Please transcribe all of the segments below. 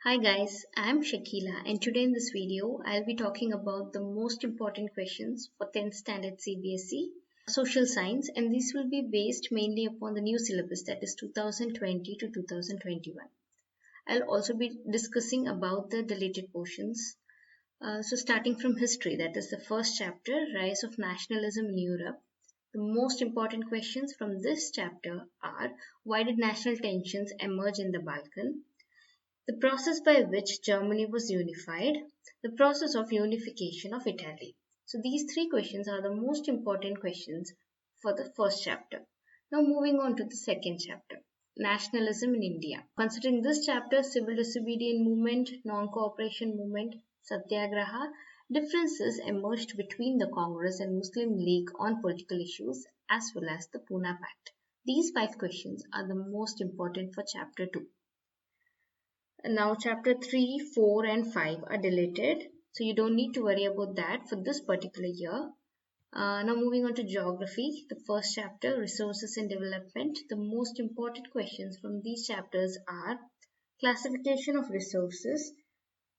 Hi guys, I am Shakila and today in this video I'll be talking about the most important questions for 10th standard CBSE Social Science, and these will be based mainly upon the new syllabus, that is 2020 to 2021. I'll also be discussing about the deleted portions. So starting from history, that is the first chapter, Rise of Nationalism in Europe. The most important questions from this chapter are: why did national tensions emerge in the Balkan? The process by which Germany was unified, the process of unification of Italy. So these three questions are the most important questions for the first chapter. Now moving on to the second chapter, Nationalism in India. Considering this chapter, civil disobedience movement, non-cooperation movement, Satyagraha, differences emerged between the Congress and Muslim League on political issues as well as the Pune Pact. These five questions are the most important for chapter 2. Now chapter 3, 4 and 5 are deleted, so you don't need to worry about that for this particular year. Now moving on to geography, the first chapter, resources and development. The most important questions from these chapters are classification of resources.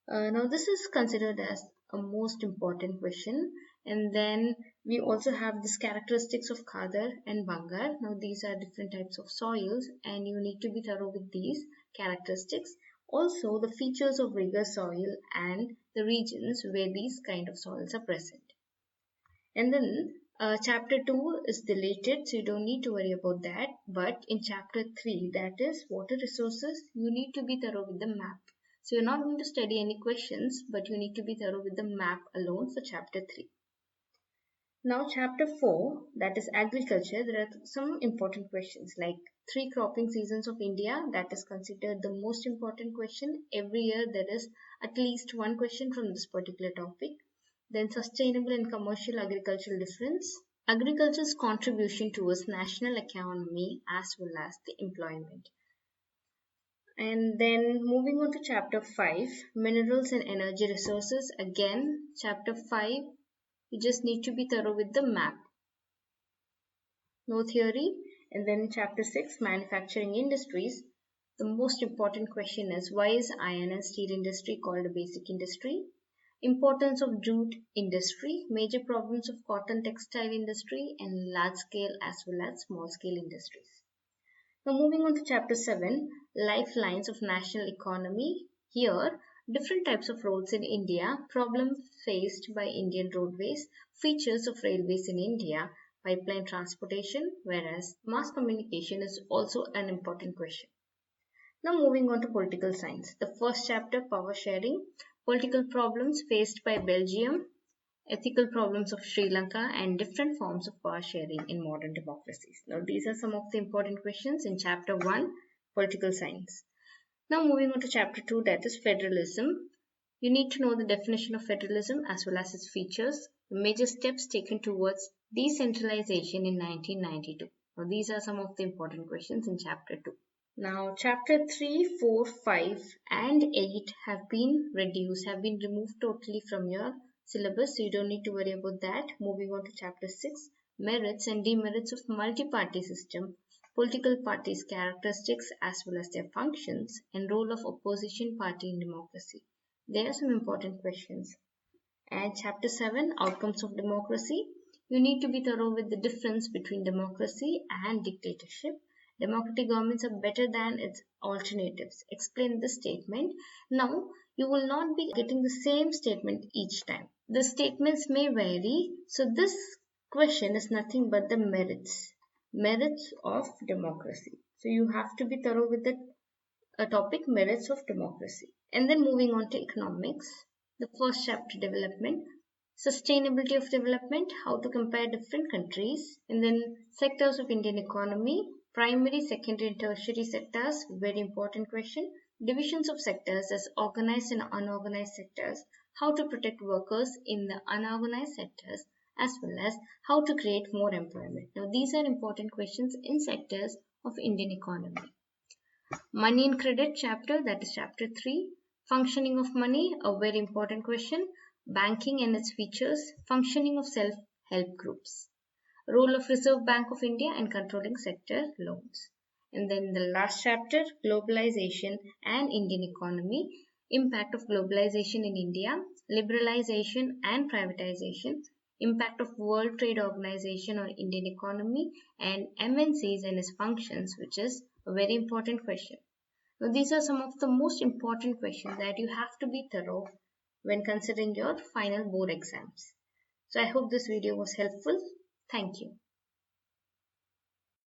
Now this is considered as a most important question, and then we also have this characteristics of Khadar and Bangar. Now these are different types of soils and you need to be thorough with these characteristics. Also the features of rigorous soil and the regions where these kind of soils are present. And then chapter 2 is deleted, so you don't need to worry about that. But in chapter 3, that is water resources, you need to be thorough with the map. So you're not going to study any questions, but you need to be thorough with the map alone for chapter 3. Now chapter 4, that is agriculture, there are some important questions like 3 cropping seasons of India. That is considered the most important question. Every year there is at least one question from this particular topic. Then sustainable and commercial agricultural difference, agriculture's contribution towards national economy as well as the employment. And then moving on to chapter 5, minerals and energy resources. Again, chapter 5, you just need to be thorough with the map. No theory. And then chapter 6, manufacturing industries. The most important question is, why is iron and steel industry called a basic industry? Importance of jute industry, major problems of cotton textile industry, and large scale as well as small scale industries. Now moving on to chapter 7, lifelines of national economy. Here, different types of roads in India, problems faced by Indian roadways, features of railways in India, pipeline transportation, whereas mass communication is also an important question. Now moving on to political science. The first chapter, power sharing, political problems faced by Belgium, ethical problems of Sri Lanka, and different forms of power sharing in modern democracies. Now these are some of the important questions in chapter 1, political science. Now moving on to chapter 2, that is federalism. You need to know the definition of federalism as well as its features, the major steps taken towards decentralization in 1992. Now these are some of the important questions in chapter 2. Now chapter 3, 4, 5 and 8 have been removed totally from your syllabus, so you don't need to worry about that. Moving on to chapter 6, merits and demerits of multi-party system, political parties' characteristics as well as their functions, and role of opposition party in democracy. There are some important questions. And chapter 7, outcomes of democracy. You need to be thorough with the difference between democracy and dictatorship. Democratic governments are better than its alternatives. Explain this statement. Now, you will not be getting the same statement each time. The statements may vary. So this question is nothing but the merits of democracy. So you have to be thorough with the topic merits of democracy. And then moving on to economics. The first chapter, development. Sustainability of development, how to compare different countries. And then sectors of Indian economy, primary, secondary and tertiary sectors, very important question. Divisions of sectors as organized and unorganized sectors, how to protect workers in the unorganized sectors, as well as how to create more employment. Now these are important questions in sectors of Indian economy. Money and credit chapter, that is chapter 3. Functioning of money, a very important question. Banking and its features, functioning of self-help groups, role of Reserve Bank of India and controlling sector loans. And then the last chapter, globalization and Indian economy. impact of globalization in India, liberalization and privatization, impact of World Trade Organization on Indian economy, and MNCs and its functions, which is a very important question. Now, these are some of the most important questions that you have to be thorough when considering your final board exams. So I hope this video was helpful. Thank you.